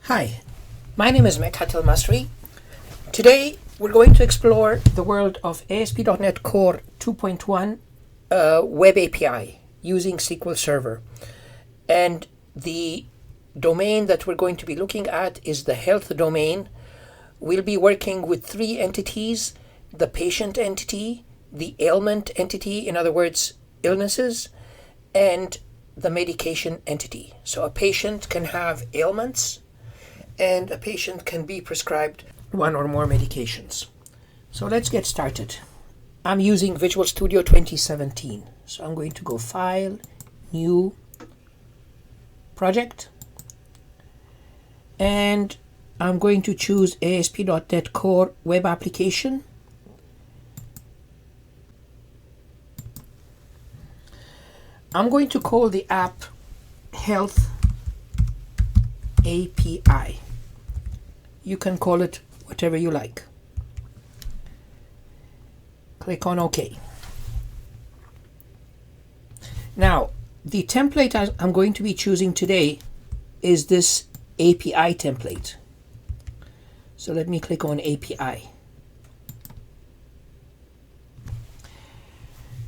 Hi, my name is Medhat Elmasry. Today we're going to explore the world of ASP.NET Core 2.1 Web API using SQL Server. And the domain that we're going to be looking at is the health domain. We'll be working with three entities: the patient entity, the ailment entity, in other words, illnesses, and the medication entity. So a patient can have ailments, and a patient can be prescribed one or more medications. So let's get started. I'm using Visual Studio 2017. So I'm going to go File, New, Project, and I'm going to choose ASP.NET Core Web Application. I'm going to call the app Health API. You can call it whatever you like. Click on OK. Now, the template I'm going to be choosing today is this API template. So let me click on API.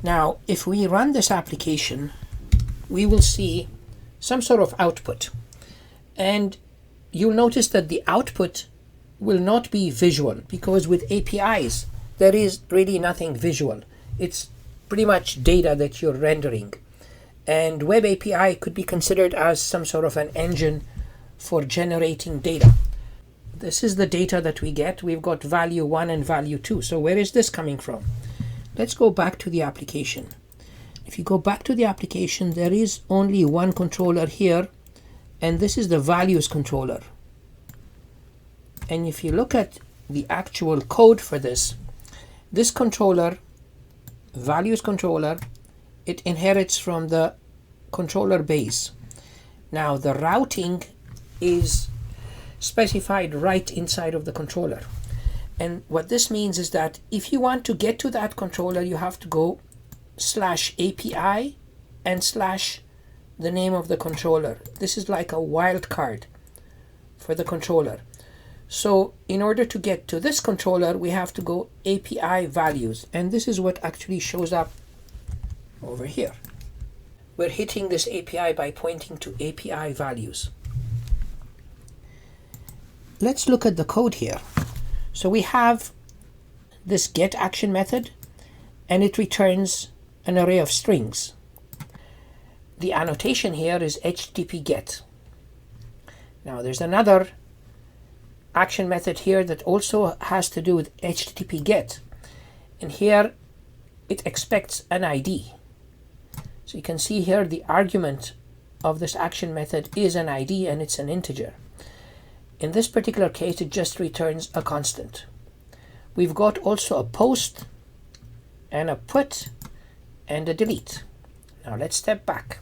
Now, if we run this application, we will see some sort of output. And you'll notice that the output will not be visual, because with APIs, there is really nothing visual. It's pretty much data that you're rendering. And Web API could be considered as some sort of an engine for generating data. This is the data that we get. We've got value 1 and value 2. So where is this coming from? Let's go back to the application. If you go back to the application, there is only one controller here, and this is the values controller. And if you look at the actual code for this controller, values controller, it inherits from the controller base. Now the routing is specified right inside of the controller. And what this means is that if you want to get to that controller, you have to go /API and / the name of the controller. This is like a wildcard for the controller. So in order to get to this controller, we have to go API values. And this is what actually shows up over here. We're hitting this API by pointing to API values. Let's look at the code here. So we have this get action method, and it returns an array of strings. The annotation here is HTTP GET. Now there's another action method here that also has to do with HTTP GET. And here it expects an ID. So you can see here the argument of this action method is an ID, and it's an integer. In this particular case, it just returns a constant. We've got also a post and a put and a delete. Now let's step back.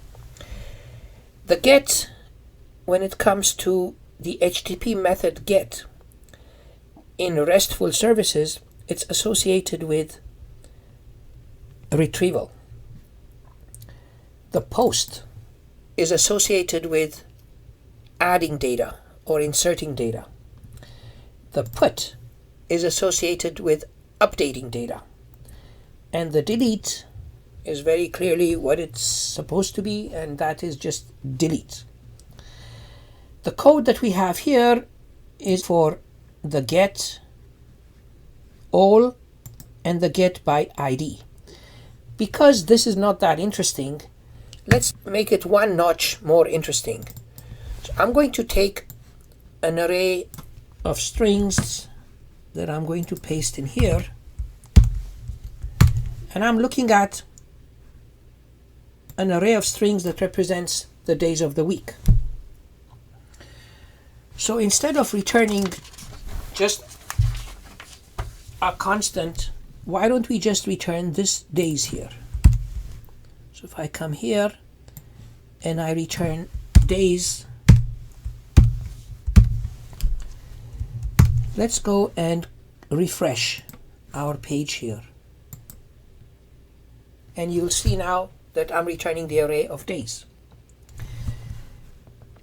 The get, when it comes to the HTTP method get in RESTful services, it's associated with retrieval. The post is associated with adding data or inserting data. The put is associated with updating data. And the delete is very clearly what it's supposed to be, and that is just delete. The code that we have here is for the get all and the get by ID. Because this is not that interesting, let's make it one notch more interesting. So I'm going to take an array of strings that I'm going to paste in here, and I'm looking at an array of strings that represents the days of the week. So instead of returning just a constant, why don't we just return this days here? So if I come here and I return days, let's go and refresh our page here. And you'll see now that I'm returning the array of days.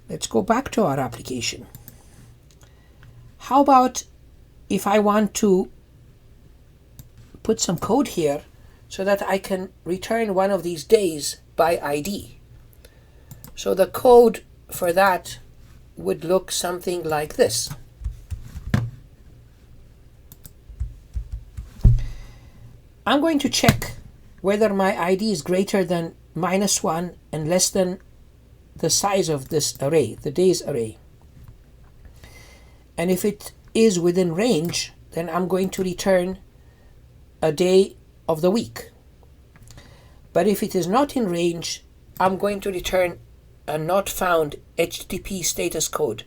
Let's go back to our application. How about if I want to put some code here so that I can return one of these days by ID? So the code for that would look something like this. I'm going to check whether my ID is greater than -1 and less than the size of this array, the days array. And if it is within range, then I'm going to return a day of the week. But if it is not in range, I'm going to return a not found HTTP status code.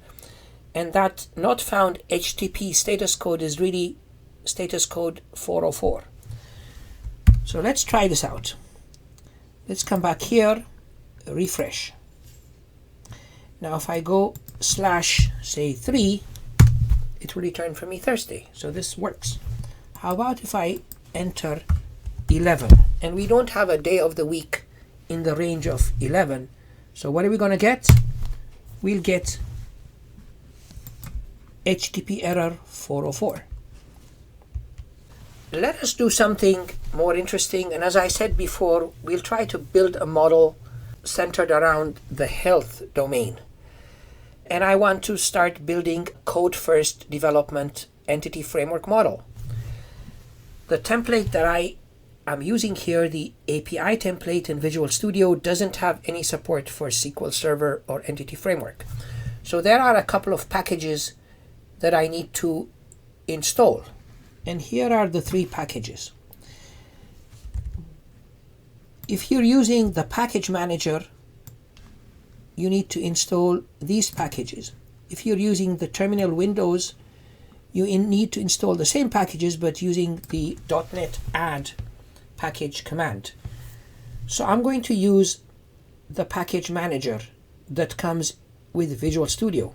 And that not found HTTP status code is really status code 404. So let's try this out. Let's come back here, refresh. Now if I go /3, it will return for me Thursday. So this works. How about if I enter 11? And we don't have a day of the week in the range of 11. So what are we going to get? We'll get HTTP error 404. Let us do something more interesting. And as I said before, we'll try to build a model centered around the health domain. And I want to start building code-first development entity framework model. The template that I am using here, the API template in Visual Studio, doesn't have any support for SQL Server or entity framework. So there are a couple of packages that I need to install. And here are the 3 packages. If you're using the package manager, you need to install these packages. If you're using the terminal Windows, you need to install the same packages but using the .NET add package command. So I'm going to use the package manager that comes with Visual Studio.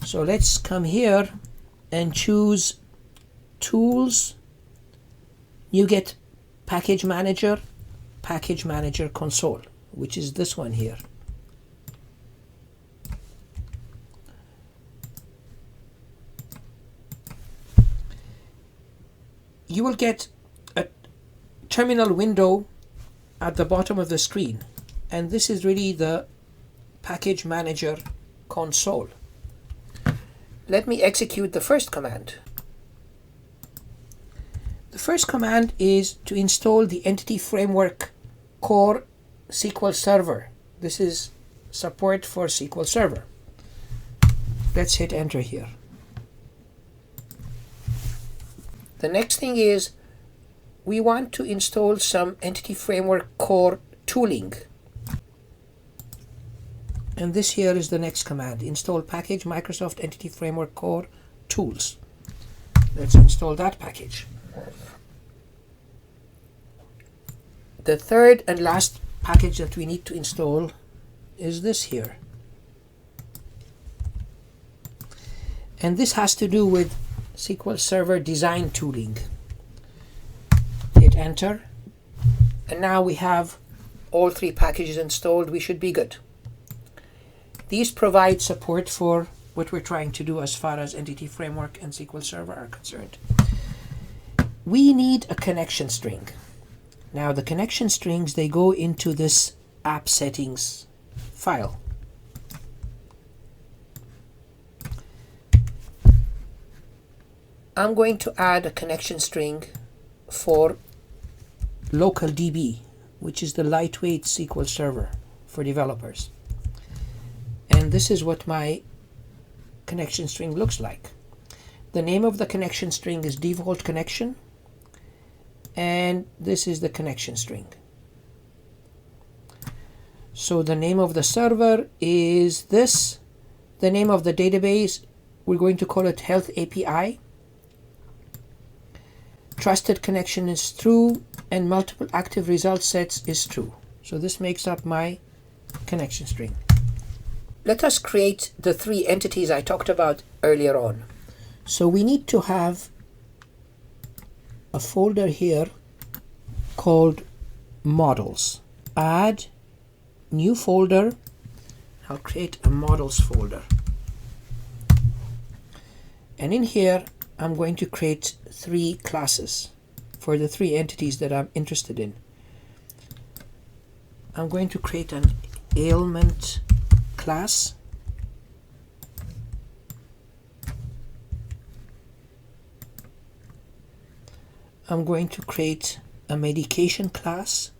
So let's come here and choose Tools. You get Package Manager Console, which is this one here. You will get a terminal window at the bottom of the screen, and this is really the Package Manager console. Let me execute the first command. The first command is to install the Entity Framework Core SQL Server. This is support for SQL Server. Let's hit enter here. The next thing is we want to install some Entity Framework Core tooling. And this here is the next command. Install package Microsoft Entity Framework Core tools. Let's install that package. The third and last package that we need to install is this here. And this has to do with SQL Server design tooling. Hit enter. And now we have all 3 packages installed. We should be good. These provide support for what we're trying to do as far as Entity Framework and SQL Server are concerned. We need a connection string. Now the connection strings, they go into this app settings file. I'm going to add a connection string for local DB, which is the lightweight SQL Server for developers. And this is what my connection string looks like. The name of the connection string is default connection, and this is the connection string. So the name of the server is this. The name of the database, we're going to call it Health API. Trusted connection is true, and multiple active result sets is true. So this makes up my connection string. Let us create the 3 entities I talked about earlier on. So we need to have a folder here called models. Add new folder. I'll create a models folder. And in here, I'm going to create 3 classes for the 3 entities that I'm interested in. I'm going to create an ailment class. I'm going to create a medication class.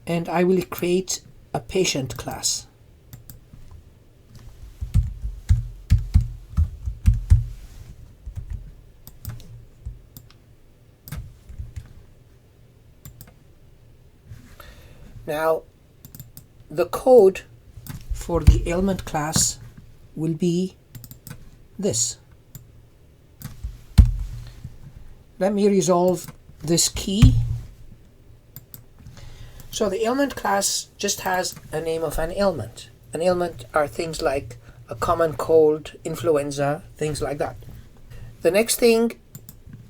And I will create a patient class. Now, the code for the ailment class will be this. Let me resolve this key. So the ailment class just has a name of an ailment. An ailment are things like a common cold, influenza, things like that. The next thing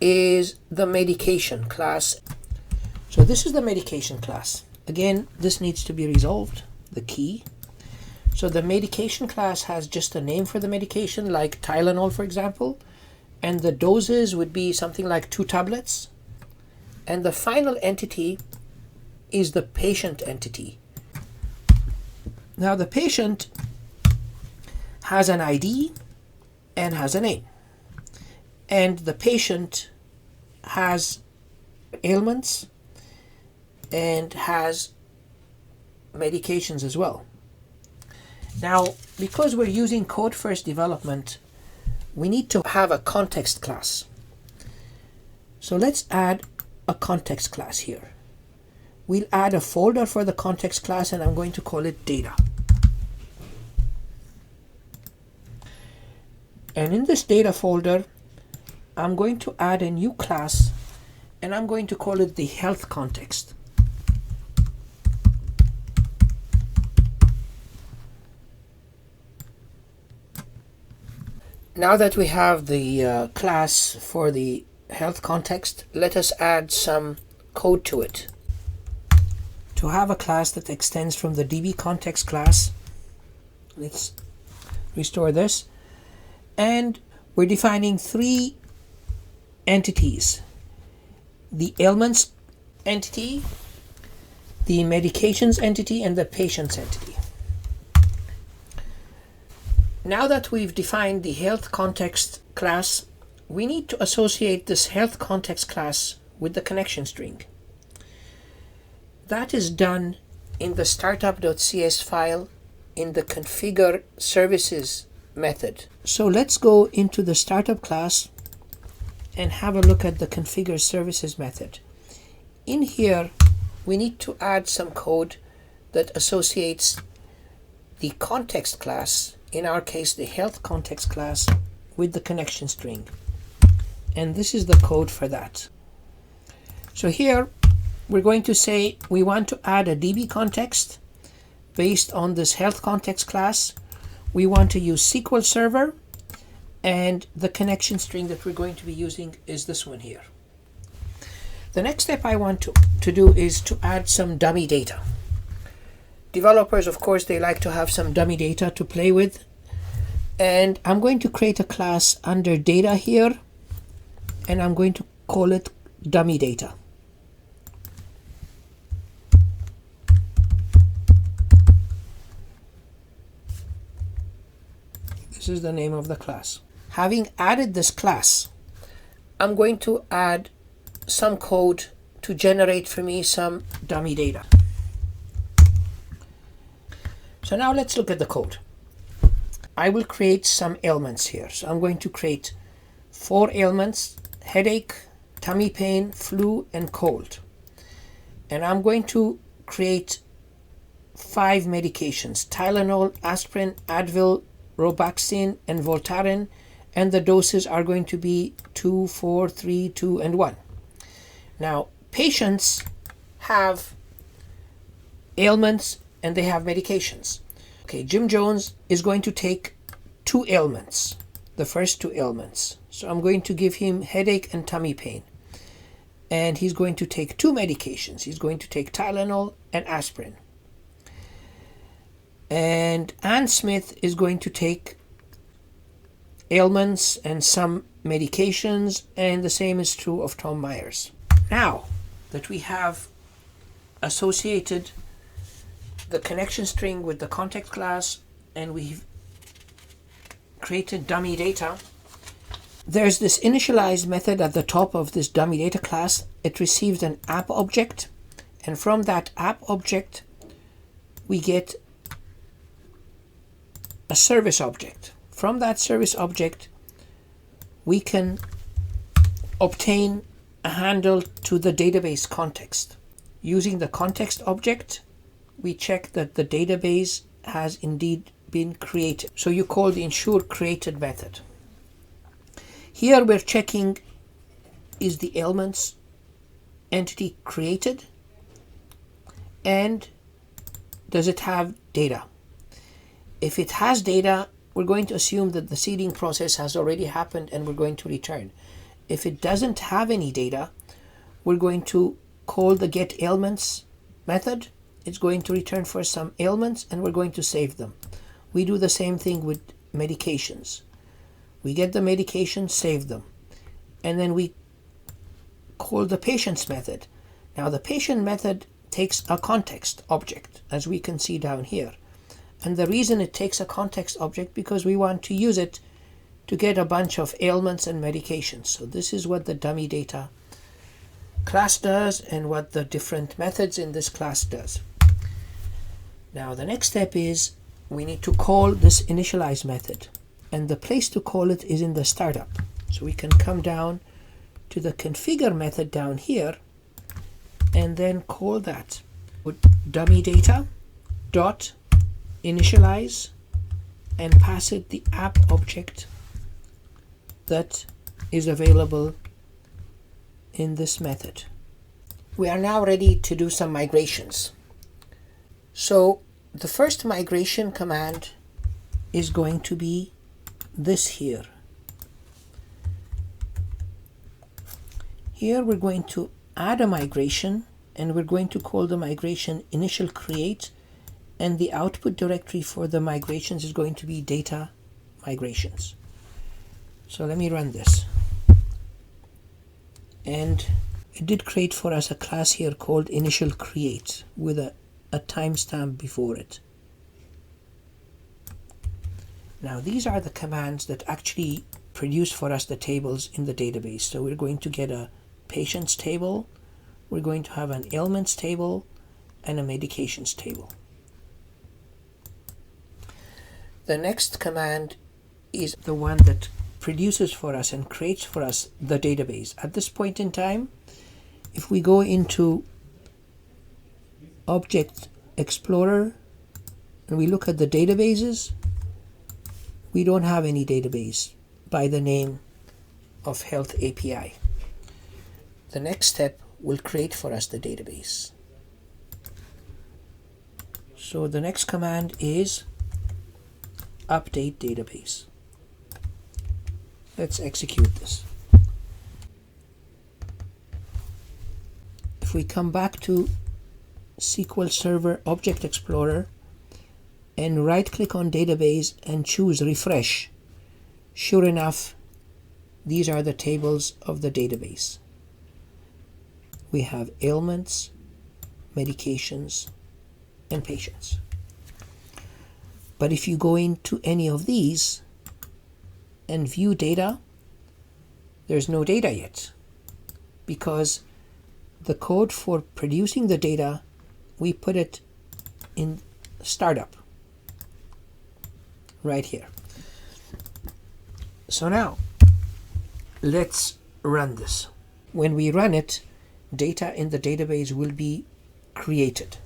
is the medication class. So this is the medication class. Again, this needs to be resolved, the key. So the medication class has just a name for the medication, like Tylenol, for example, and the doses would be something like 2 tablets. And the final entity is the patient entity. Now the patient has an ID and has a name. And the patient has ailments and has medications as well. Now, because we're using code-first development, we need to have a context class. So let's add a context class here. We'll add a folder for the context class, and I'm going to call it data. And in this data folder, I'm going to add a new class, and I'm going to call it the HealthContext. Now that we have the class for the HealthContext, let us add some code to it. To have a class that extends from the DBContext class, let's restore this. And we're defining 3 entities: the ailments entity, the medications entity, and the patients entity. Now that we've defined the HealthContext class, we need to associate this HealthContext class with the connection string. That is done in the startup.cs file in the configure services method. So let's go into the startup class and have a look at the configure services method. In here, we need to add some code that associates the context class, in our case the HealthContext class, with the connection string. And this is the code for that. So here we're going to say we want to add a DB context based on this HealthContext class. We want to use SQL Server, and the connection string that we're going to be using is this one here. The next step I want to do is to add some dummy data. Developers, of course, they like to have some dummy data to play with. And I'm going to create a class under data here, and I'm going to call it dummy data. This is the name of the class. Having added this class, I'm going to add some code to generate for me some dummy data. So now let's look at the code. I will create some ailments here. So I'm going to create 4 ailments: headache, tummy pain, flu, and cold. And I'm going to create 5 medications: Tylenol, aspirin, Advil, Robaxin, and Voltaren, and the doses are going to be 2, 4, 3, 2, and 1. Now, patients have ailments and they have medications. Okay, Jim Jones is going to take 2 ailments, the first 2 ailments. So I'm going to give him headache and tummy pain. and he's going to take 2 medications. He's going to take Tylenol and aspirin. And Ann Smith is going to take ailments and some medications, and the same is true of Tom Myers. Now that we have associated the connection string with the context class and we've created dummy data, there's this initialize method at the top of this dummy data class. It receives an app object, and from that app object we get a service object. From that service object we can obtain a handle to the database context. Using the context object, we check that the database has indeed been created. So you call the ensure created method. Here we're checking, is the ailments entity created, and does it have data? If it has data, we're going to assume that the seeding process has already happened and we're going to return. If it doesn't have any data, we're going to call the get ailments method. It's going to return for some ailments and we're going to save them. We do the same thing with medications. We get the medications, save them, and then we call the patients method. Now the patient method takes a context object, as we can see down here. And the reason it takes a context object because we want to use it to get a bunch of ailments and medications. So this is what the dummy data class does and what the different methods in this class does. Now the next step is we need to call this initialize method, and the place to call it is in the startup. So we can come down to the configure method down here and then call that with dummy data dot initialize and pass it the app object that is available in this method. We are now ready to do some migrations. So the first migration command is going to be this here. Here we're going to add a migration, and we're going to call the migration initial create, and the output directory for the migrations is going to be data migrations. So let me run this. And it did create for us a class here called initial create with a timestamp before it. Now these are the commands that actually produce for us the tables in the database. So we're going to get a patients table, we're going to have an ailments table, and a medications table. The next command is the one that produces for us and creates for us the database. At this point in time, if we go into Object Explorer and we look at the databases, we don't have any database by the name of Health API. The next step will create for us the database. So the next command is update database. Let's execute this. If we come back to SQL Server Object Explorer and right click on database and choose refresh, sure enough, these are the tables of the database. We have ailments, medications, and patients. But if you go into any of these and view data, there's no data yet, because the code for producing the data, we put it in startup right here. So now let's run this. When we run it, data in the database will be created.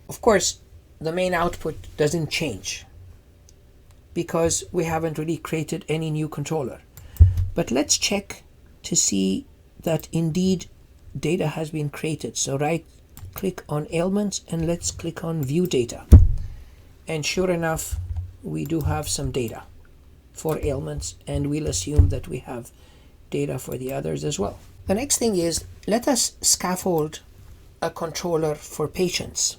Of course, the main output doesn't change because we haven't really created any new controller. But let's check to see that indeed data has been created. So right click on ailments and let's click on view data. And sure enough, we do have some data for ailments, and we'll assume that we have data for the others as well. The next thing is, let us scaffold a controller for patients.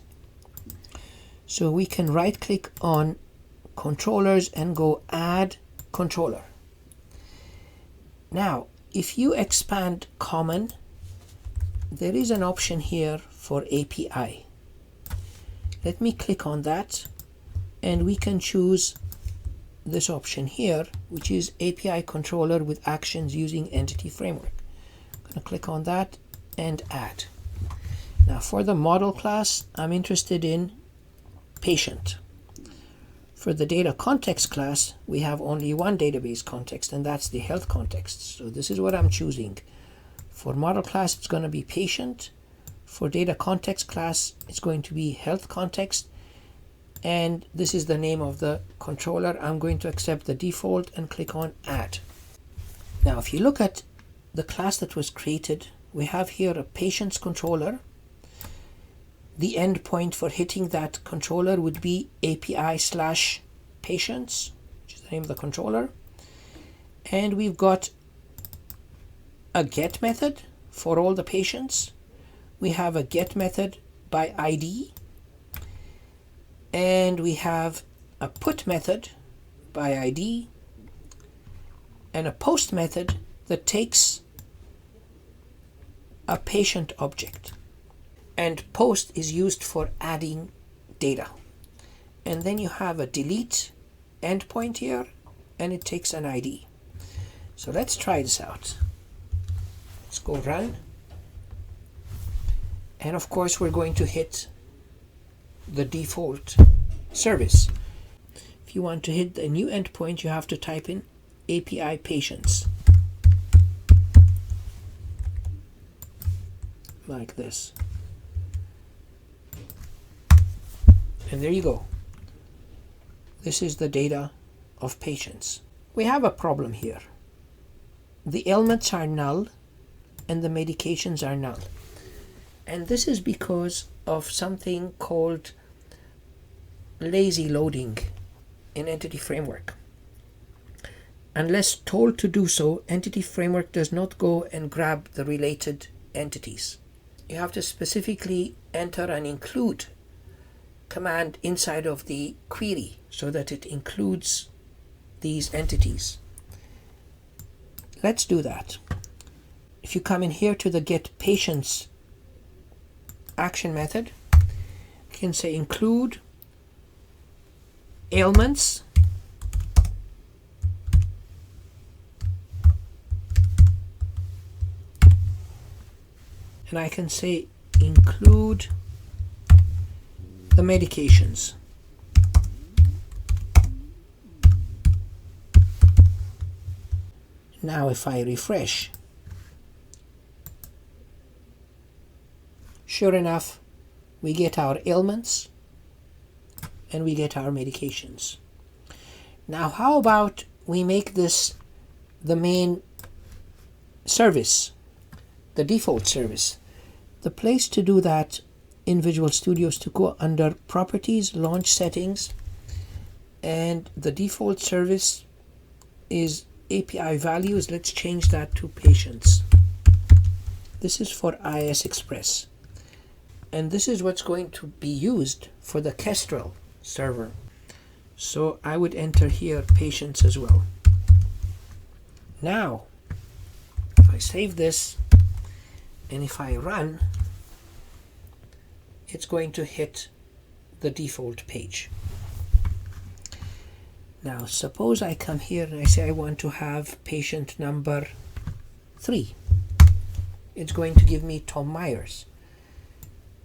So we can right click on controllers and go add controller. Now if you expand common, there is an option here for API. Let me click on that and we can choose this option here, which is API controller with actions using entity framework. I'm going to click on that and add. Now for the model class, I'm interested in patient. For the data context class, we have only one database context, and that's the health context. So this is what I'm choosing. For model class, it's going to be patient. For data context class, it's going to be health context. And this is the name of the controller. I'm going to accept the default and click on add. Now if you look at the class that was created, we have here a patient's controller. The endpoint for hitting that controller would be API/patients, which is the name of the controller. And we've got a get method for all the patients. We have a get method by ID. And we have a put method by ID and a post method that takes a patient object. And post is used for adding data. And then you have a delete endpoint here, and it takes an ID. So let's try this out. Let's go run. And of course, we're going to hit the default service. If you want to hit a new endpoint, you have to type in API patients. Like this. And there you go. This is the data of patients. We have a problem here. The ailments are null and the medications are null. And this is because of something called lazy loading in Entity Framework. Unless told to do so, Entity Framework does not go and grab the related entities. You have to specifically enter and include command inside of the query so that it includes these entities. Let's do that. If you come in here to the get patients action method, you can say include ailments and I can say include the medications. Now if I refresh, sure enough, we get our ailments and we get our medications. Now how about we make this the main service, the default service? The place to do that in Visual Studio is to go under Properties, Launch Settings, and the default service is API values. Let's change that to patients. This is for IIS Express. And this is what's going to be used for the Kestrel server. So I would enter here patients as well. Now, if I save this and if I run, it's going to hit the default page. Now suppose I come here and I say I want to have patient number 3. It's going to give me Tom Myers.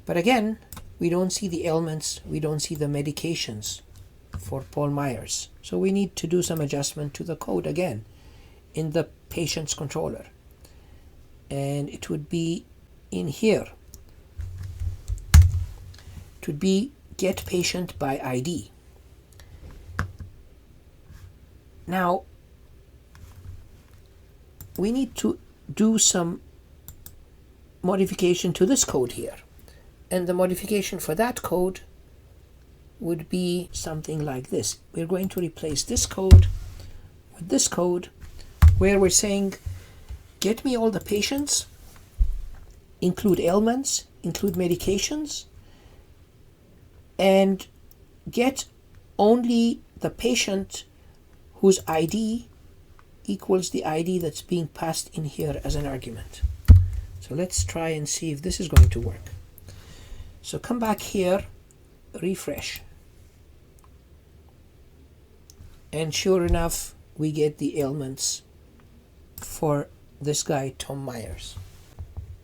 But again, we don't see the ailments, we don't see the medications for Paul Myers. So we need to do some adjustment to the code again in the patient's controller. And it would be in here. It would be get patient by ID. Now, we need to do some modification to this code here. And the modification for that code would be something like this. We're going to replace this code with this code where we're saying, get me all the patients include ailments, include medications, and get only the patient whose ID equals the ID that's being passed in here as an argument. So let's try and see if this is going to work. So come back here, refresh. And sure enough, we get the ailments for this guy, Tom Myers.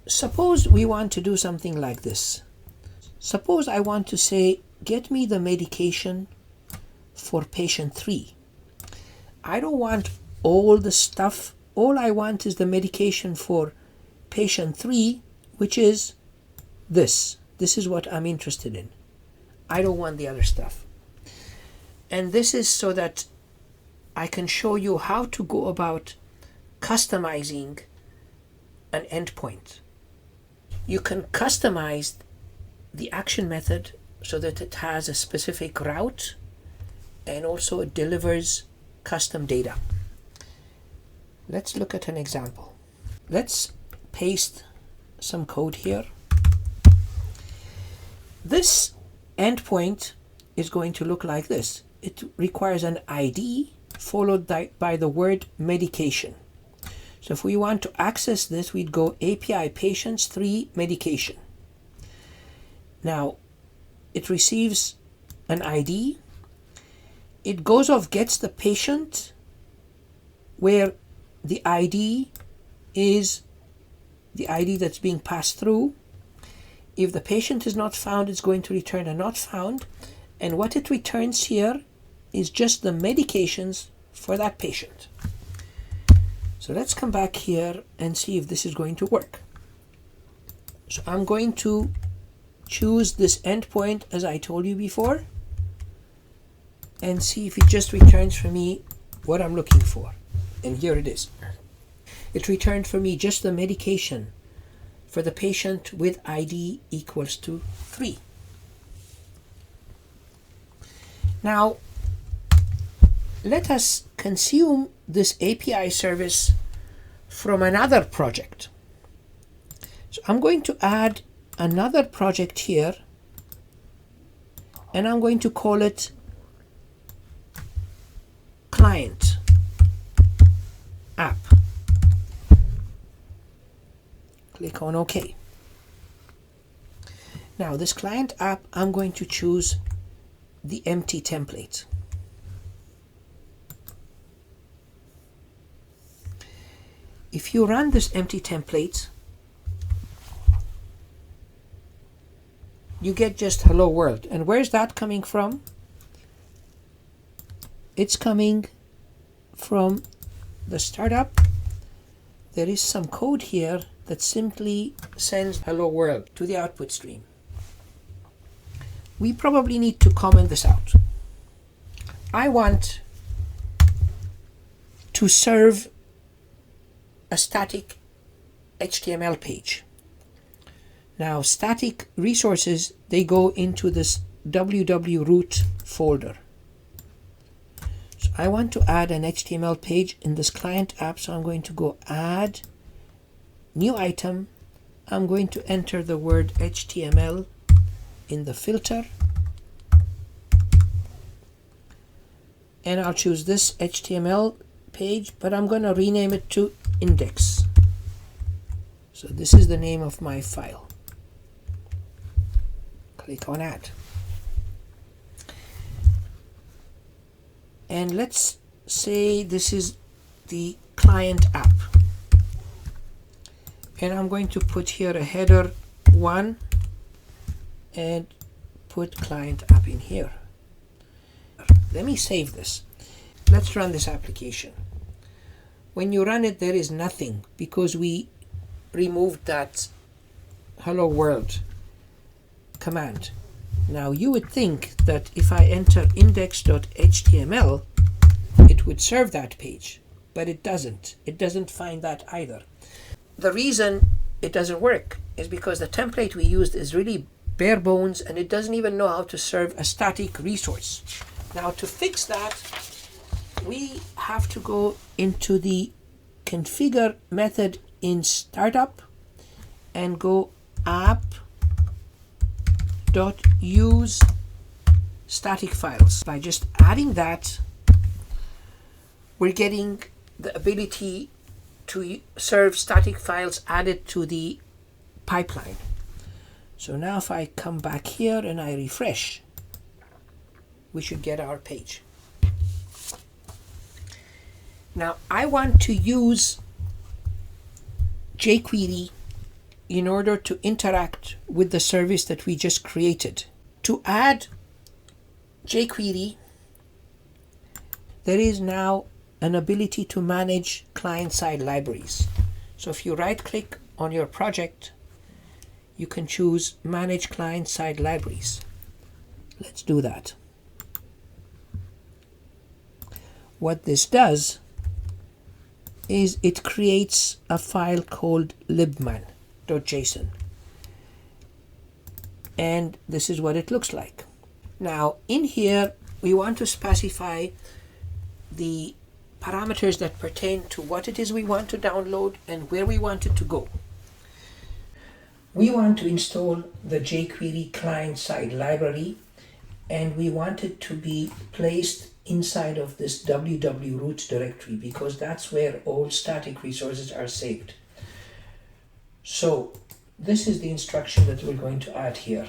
Suppose we want to do something like this. Suppose I want to say, get me the medication for patient 3. I don't want all the stuff. All I want is the medication for patient 3, which is this. This is what I'm interested in. I don't want the other stuff. And this is so that I can show you how to go about customizing an endpoint. You can customize the action method so that it has a specific route and also it delivers custom data. Let's look at an example. Let's paste some code here. This endpoint is going to look like this. It requires an ID followed by the word medication. So if we want to access this, we'd go API patients 3 medication. Now it receives an ID. It goes off, gets the patient where the ID is the ID that's being passed through. If the patient is not found, it's going to return a not found. And what it returns here is just the medications for that patient. So let's come back here and see if this is going to work. So I'm going to choose this endpoint as I told you before and see if it just returns for me what I'm looking for. And here it is. It returned for me just the medication for the patient with ID equals to 3. Now, let us consume this API service from another project. So I'm going to add another project here, and I'm going to call it client app. Click on OK. Now this client app, I'm going to choose the empty template. If you run this empty template, you get just hello world. And where's that coming from? It's coming from the startup. There is some code here that simply sends hello world to the output stream. We probably need to comment this out. I want to serve a static HTML page. Now static resources, they go into this www root folder. So I want to add an HTML page in this client app, so I'm going to go add new item. I'm going to enter the word HTML in the filter, and I'll choose this HTML page, but I'm going to rename it to index. So this is the name of my file. Click on add. And let's say this is the client app. And I'm going to put here a header 1 and put client app in here. Let me save this. Let's run this application. When you run it, there is nothing because we removed that hello world command. Now you would think that if I enter index.html, it would serve that page, but it doesn't. It doesn't find that either. The reason it doesn't work is because the template we used is really bare bones and it doesn't even know how to serve a static resource. Now to fix that, we have to go into the configure method in startup and go app.use static files. By just adding that, we're getting the ability to serve static files added to the pipeline. So now if I come back here and I refresh, we should get our page. Now I want to use jQuery in order to interact with the service that we just created. To add jQuery, there is now an ability to manage client-side libraries. So if you right-click on your project, you can choose Manage Client-Side Libraries. Let's do that. What this does is it creates a file called libman.json. And this is what it looks like. Now in here, we want to specify the parameters that pertain to what it is we want to download and where we want it to go. We want to install the jQuery client-side library, and we want it to be placed inside of this www root directory because that's where all static resources are saved. So this is the instruction that we're going to add here.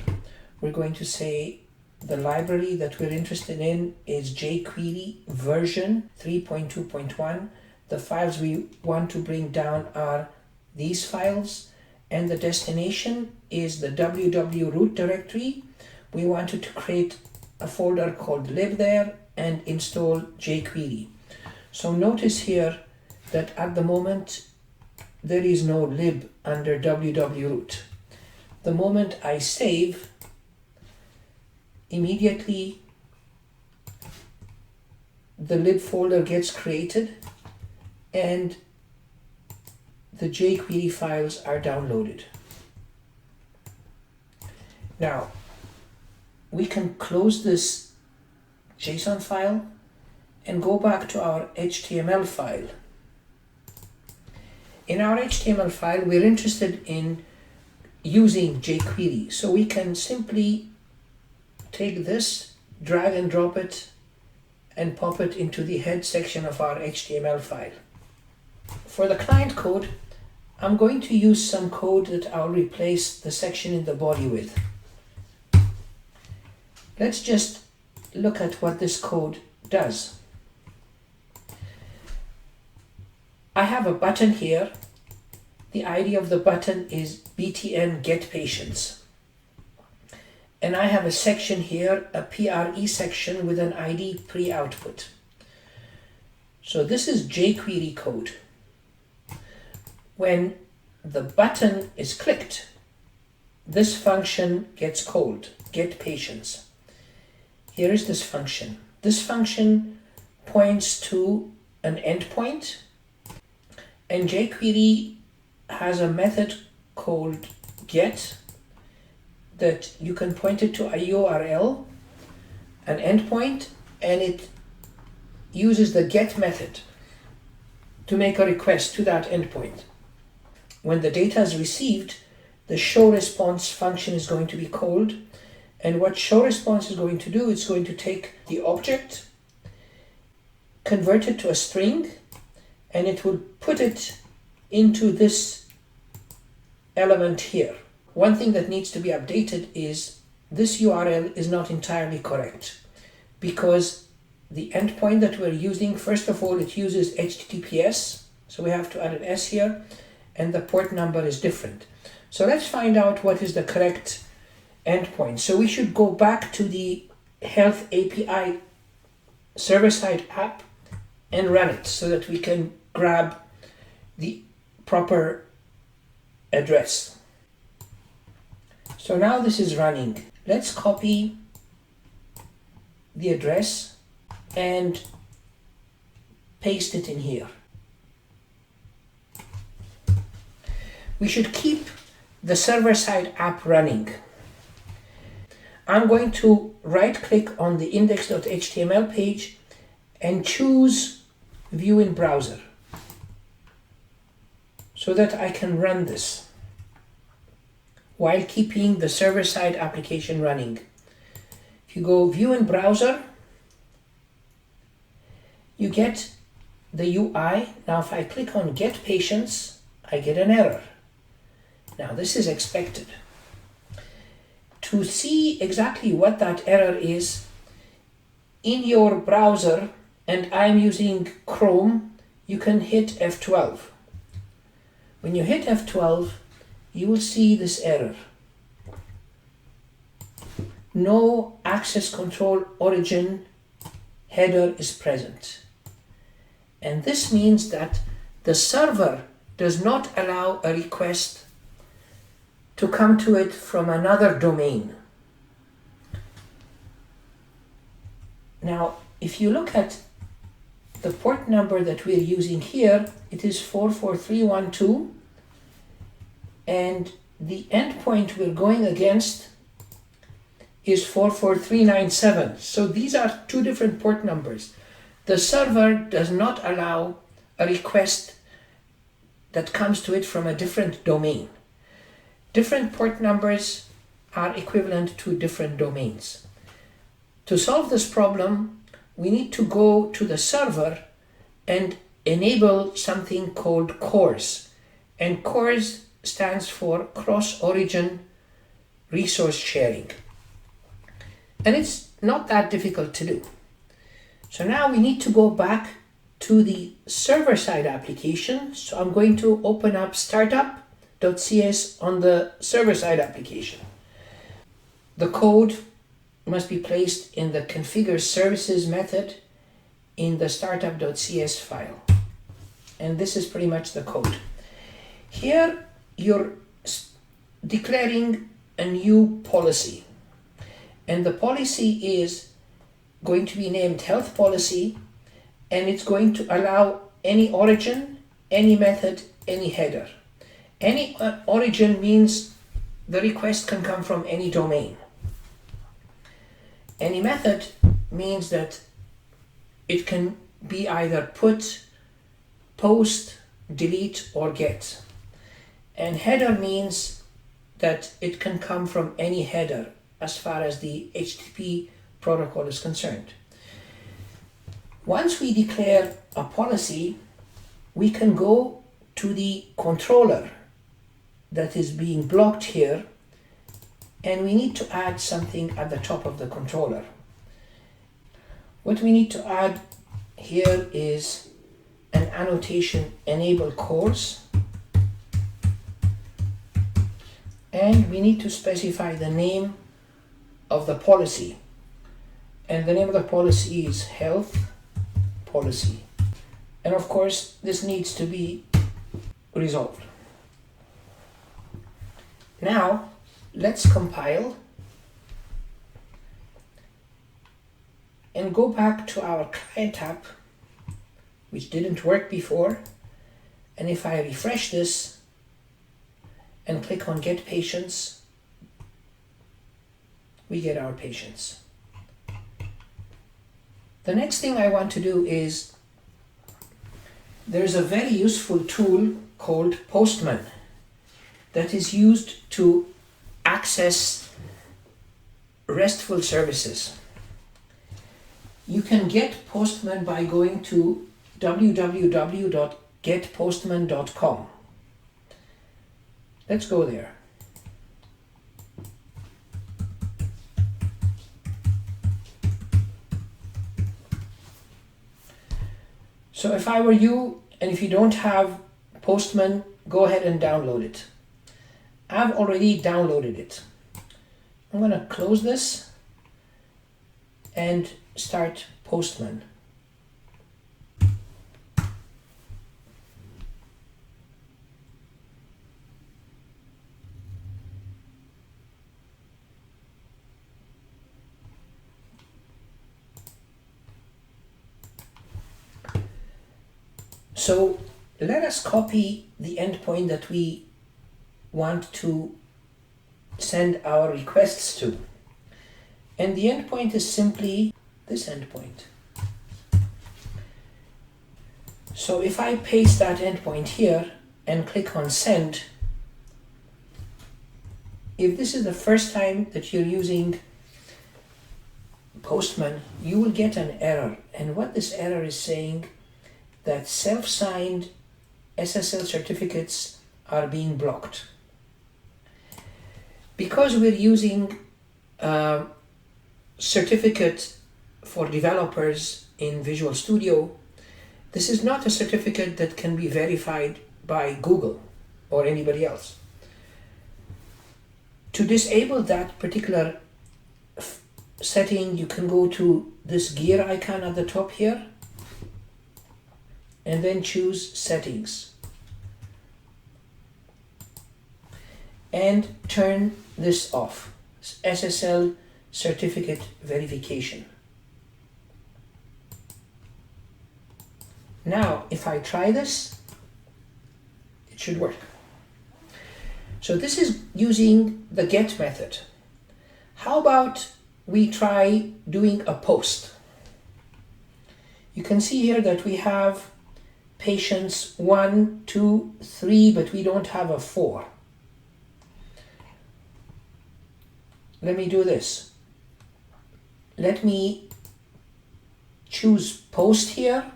We're going to say the library that we're interested in is jQuery version 3.2.1. The files we want to bring down are these files, and the destination is the www root directory. We wanted to create a folder called lib there and install jQuery. So notice here that at the moment there is no lib under www root. The moment I save, immediately the lib folder gets created and the jQuery files are downloaded. Now we can close this JSON file and go back to our HTML file. In our HTML file, we're interested in using jQuery, so we can simply take this, drag and drop it, and pop it into the head section of our HTML file. For the client code, I'm going to use some code that I'll replace the section in the body with. Let's just look at what this code does. I have a button here. The ID of the button is btn get patients. And I have a section here, a PRE section with an ID pre-output. So this is jQuery code. When the button is clicked, this function gets called, get patients. Here is this function. This function points to an endpoint, and jQuery has a method called get that you can point it to a URL, an endpoint, and it uses the get method to make a request to that endpoint. When the data is received, the show response function is going to be called, and what show response is going to do, it's going to take the object, convert it to a string, and it will put it into this element here. One thing that needs to be updated is this URL is not entirely correct because the endpoint that we're using, first of all, it uses HTTPS, so we have to add an S here, and the port number is different. So let's find out what is the correct endpoint. So we should go back to the Health API server-side app and run it so that we can grab the proper address. So now this is running. Let's copy the address and paste it in here. We should keep the server-side app running. I'm going to right-click on the index.html page and choose View in Browser so that I can run this. while keeping the server-side application running. If you go view in browser, you get the UI. Now if I click on get patients, I get an error. Now this is expected. To see exactly what that error is, in your browser, and I'm using Chrome, you can hit F12. When you hit F12, you will see this error. No access control origin header is present. And this means that the server does not allow a request to come to it from another domain. Now, if you look at the port number that we're using here, it is 44312, and the endpoint we're going against is 44397. So these are two different port numbers. The server does not allow a request that comes to it from a different domain. Different port numbers are equivalent to different domains. To solve this problem, we need to go to the server and enable something called CORS. And CORS stands for Cross-Origin Resource Sharing. And it's not that difficult to do. So now we need to go back to the server-side application. So I'm going to open up startup.cs on the server-side application. The code must be placed in the configure services method in the startup.cs file. And this is pretty much the code. Here you're declaring a new policy. And the policy is going to be named health policy, and it's going to allow any origin, any method, any header. Any origin means the request can come from any domain. Any method means that it can be either put, post, delete, or get. And header means that it can come from any header as far as the HTTP protocol is concerned. Once we declare a policy, we can go to the controller that is being blocked here, and we need to add something at the top of the controller. What we need to add here is an annotation enable CORS, and we need to specify the name of the policy. And the name of the policy is health policy. And of course, this needs to be resolved. Now, let's compile and go back to our clientapp, which didn't work before. And if I refresh this and click on get patients, we get our patients. The next thing I want to do is, there's a very useful tool called Postman that is used to access RESTful services. You can get Postman by going to www.getpostman.com. Let's go there. So if I were you, and if you don't have Postman, go ahead and download it. I've already downloaded it. I'm going to close this and start Postman. So let us copy the endpoint that we want to send our requests to. And the endpoint is simply this endpoint. So if I paste that endpoint here and click on send, if this is the first time that you're using Postman, you will get an error. And what this error is saying, that self-signed SSL certificates are being blocked. Because we're using a certificate for developers in Visual Studio, this is not a certificate that can be verified by Google or anybody else. To disable that particular setting, you can go to this gear icon at the top here and then choose Settings and turn this off, SSL certificate verification. Now if I try this, it should work. So this is using the get method. How about we try doing a post? You can see here that we have patients 1, 2, 3, but we don't have a 4. Let me do this. Let me choose post here,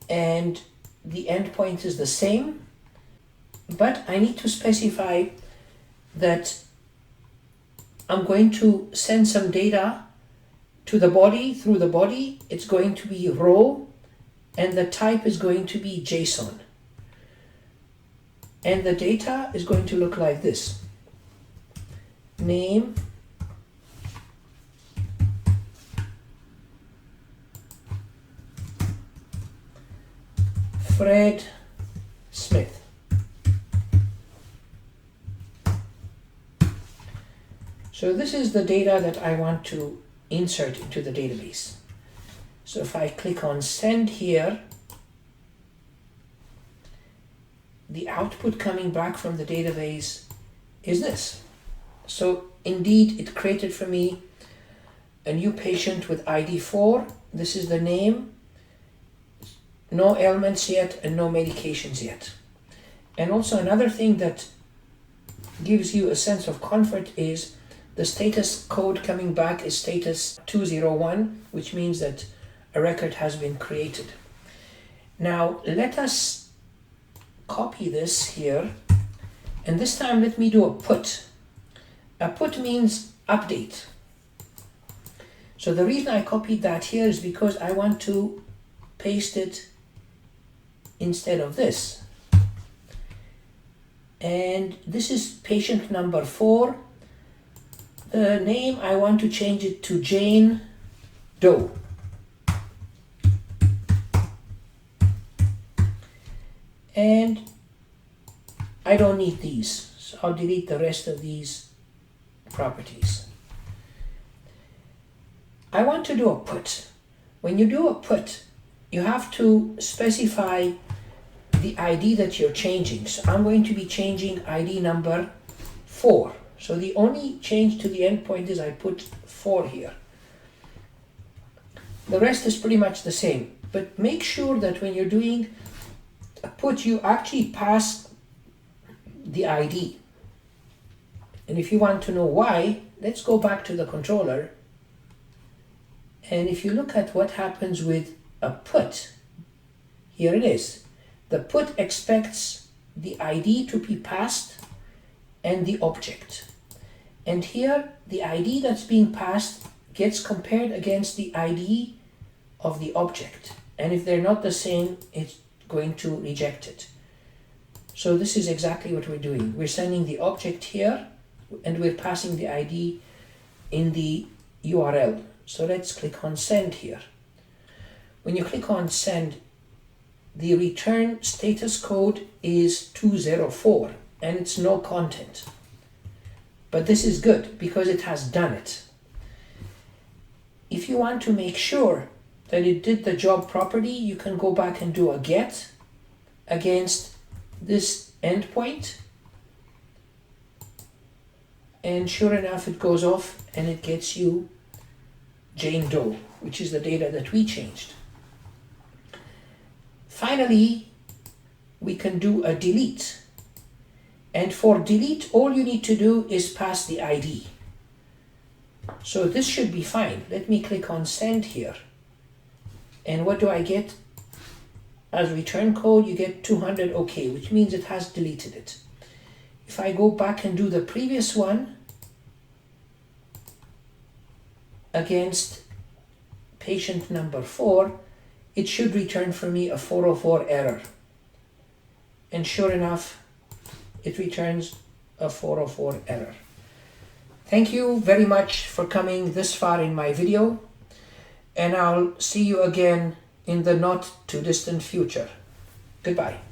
and the endpoint is the same, but I need to specify that I'm going to send some data to the body. Through the body, it's going to be row, and the type is going to be JSON. And the data is going to look like this. Name, Fred Smith. So this is the data that I want to insert into the database. So if I click on send here, the output coming back from the database is this. So indeed, it created for me a new patient with ID 4. This is the name, no ailments yet and no medications yet. And also another thing that gives you a sense of comfort is the status code coming back is status 201, which means that a record has been created. Now let us copy this here, and this time let me do a put. A put means update. So the reason I copied that here is because I want to paste it instead of this. And this is patient number 4. The name, I want to change it to Jane Doe. And I don't need these, so I'll delete the rest of these properties. I want to do a put. When you do a put, you have to specify the ID that you're changing. So I'm going to be changing ID number 4. So the only change to the endpoint is I put 4 here. The rest is pretty much the same, but make sure that when you're doing a put, you actually pass the ID. And if you want to know why, let's go back to the controller. And if you look at what happens with a put, here it is. The put expects the ID to be passed and the object. And here, the ID that's being passed gets compared against the ID of the object. And if they're not the same, it's going to reject it. So this is exactly what we're doing. We're sending the object here, and we're passing the ID in the URL. So let's click on send here. When you click on send, the return status code is 204 and it's no content. But this is good because it has done it. If you want to make sure that it did the job properly, you can go back and do a get against this endpoint. And sure enough, it goes off and it gets you Jane Doe, which is the data that we changed. Finally, we can do a delete. And for delete, all you need to do is pass the ID. So this should be fine. Let me click on send here. And what do I get? As return code, you get 200 OK, which means it has deleted it. If I go back and do the previous one against patient number 4, it should return for me a 404 error. And sure enough, it returns a 404 error. Thank you very much for coming this far in my video, and I'll see you again in the not too distant future. Goodbye.